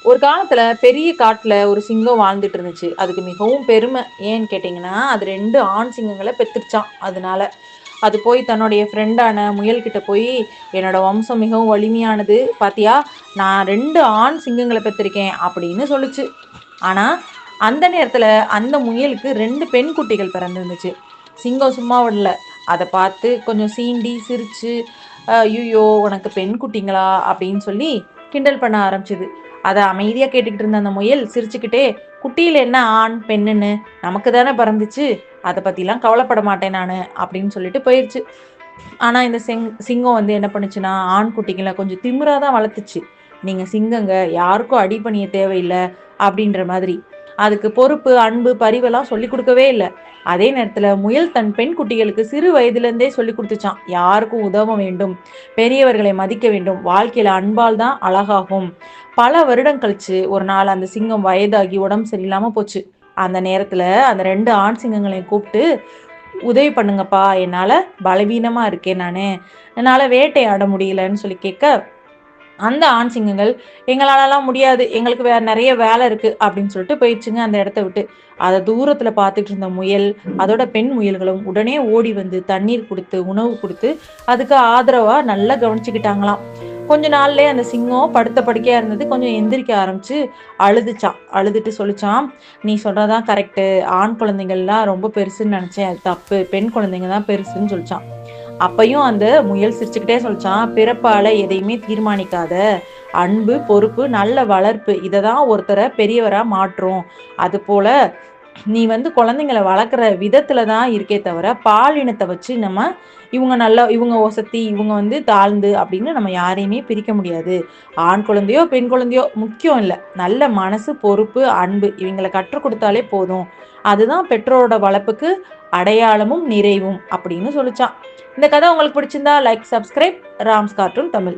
ஒரு காலத்துல பெரிய காட்டுல ஒரு சிங்கம் வாழ்ந்துட்டு இருந்துச்சு. அதுக்கு மிகவும் பெருமை. ஏன்னு கேட்டீங்கன்னா, அது 2 ஆண் சிங்கங்கள பெத்துருச்சாம். அதனால. அது போய் தன்னுடைய ஃப்ரெண்டான முயல்கிட்ட போய், "என்னோட வம்சம் மிகவும் வலிமையானது. பாத்தியா, நான் 2 ஆண் சிங்கங்கள பெத்திருக்கேன்" அப்படின்னு சொல்லுச்சு. ஆனா, அந்த நேரத்துல அந்த முயலுக்கு 2 பெண் குட்டிகள் பிறந்திருந்துச்சு. சிங்கம் சும்மா விடல. அத பார்த்து கொஞ்சம் சீண்டி, சிரிச்சு, "ஐய்யய்யோ! உனக்கு பெண் குட்டிங்களா?" அப்படின்னு சொல்லி கிண்டல் பண்ண ஆரம்பிச்சது. அத அமைதியா கேட்டுக்கிட்டு இருந்த அந்த முயல் சிரிச்சுக்கிட்டே, "குட்டியில என்ன ஆண், பெண்ணுன்னு? நமக்கு தானே பிறந்துச்சு. அத பத்திலாம் கவலைப்பட மாட்டேன் நானு" அப்படின்னு சொல்லிட்டு போயிருச்சு. ஆனா இந்த சிங்கம் வந்து என்ன பண்ணுச்சுன்னா, ஆண் குட்டிங்கள கொஞ்சம் திமிரா தான் வளர்த்துச்சு. "நீங்க சிங்கங்க, யாருக்கும் அடிபணிய தேவையில்ல" அப்படின்ற மாதிரி. அதுக்கு பொறுப்பு, அன்பு, பரிவெல்லாம் சொல்லிக் குடுக்கவே இல்ல. அதே நேரத்துல முயல் தன் பெண் குட்டிகளுக்கு சிறு வயதிலிருந்தே சொல்லிக் குடுத்துச்சாம். யாருக்கும் உதவ வேண்டும், பெரியவர்களை மதிக்க வேண்டும், வாழ்க்கையில அன்பால் தான் அழகாகும். பல வருடம் கழிச்சு ஒரு நாள் அந்த சிங்கம் வயதாகி உடம்பு சரியில்லாம போச்சு. அந்த நேரத்துல அந்த 2 ஆண் சிங்கங்களையும் கூப்பிட்டு, "உதவி பண்ணுங்கப்பா, என்னால பலவீனமா இருக்கேன் நானு. என்னால வேட்டையாட முடியலன்னு" சொல்லி கேட்க, அந்த ஆண் சிங்கங்கள், "எங்களாலலாம் முடியாது. எங்களுக்கு வேற நெறைய வேலை இருக்கு" அப்படின்னு சொல்லிட்டு போயிடுச்சுங்க அந்த இடத்த விட்டு. அத தூரத்துல பார்த்துட்டு இருந்த முயல், அதோட பெண் முயல்களும் உடனே ஓடி வந்து தண்ணீர் குடுத்து, உணவு குடுத்து, அதுக்கு ஆதரவா நல்லா கவனிச்சுக்கிட்டாங்களாம். கொஞ்ச நாள்லயே அந்த சிங்கம் படுத்த படுக்கையா இருந்தது. கொஞ்சம் எந்திரிக்க ஆரம்பிச்சு அழுதுச்சாம். அழுதுட்டு சொல்லுச்சாம், "நீ சொல்றது தான் கரெக்ட்டு. ஆண் குழந்தைங்கள்லாம் ரொம்ப பெருசுன்னு நெனச்சேன். அது தப்பு. பெண் குழந்தைங்க தான் பெருசுன்னு" சொல்லுச்சாம். அப்பயும் அந்த முயல் சிரிச்சுக்கிட்டே சொல்லுச்சாம், "பிறப்பால எதையுமே தீர்மானிக்காத. அன்பு, பொறுப்பு, நல்ல வளர்ப்பு இத தான் ஒருத்தர பெரியவரா மாற்றும். அதுபோல நீ வந்து குழந்தைங்கள வளர்க்குற விதத்துல தான் இருக்கே தவிர, பாலினத்த வச்சு நம்ம இவங்க நல்லா இவங்க ஒசத்தி, இவங்க வந்து தாழ்ந்து அப்படின்னு நம்ம யாரையுமே பிரிக்க முடியாது. ஆண் குழந்தையோ, பெண் குழந்தையோ முக்கியம் இல்ல. நல்ல மனசு, பொறுப்பு, அன்பு இவைங்கள கற்றுக் குடுத்தாலே போதும். அதுதான் பெற்றோரோட வளர்ப்புக்கு அடையாளமும், நிறைவும்" அப்படின்னு சொல்லுச்சாம். இந்த கதை உங்களுக்கு பிடிச்சிருந்தா like, subscribe. Rams cartoon Tamil.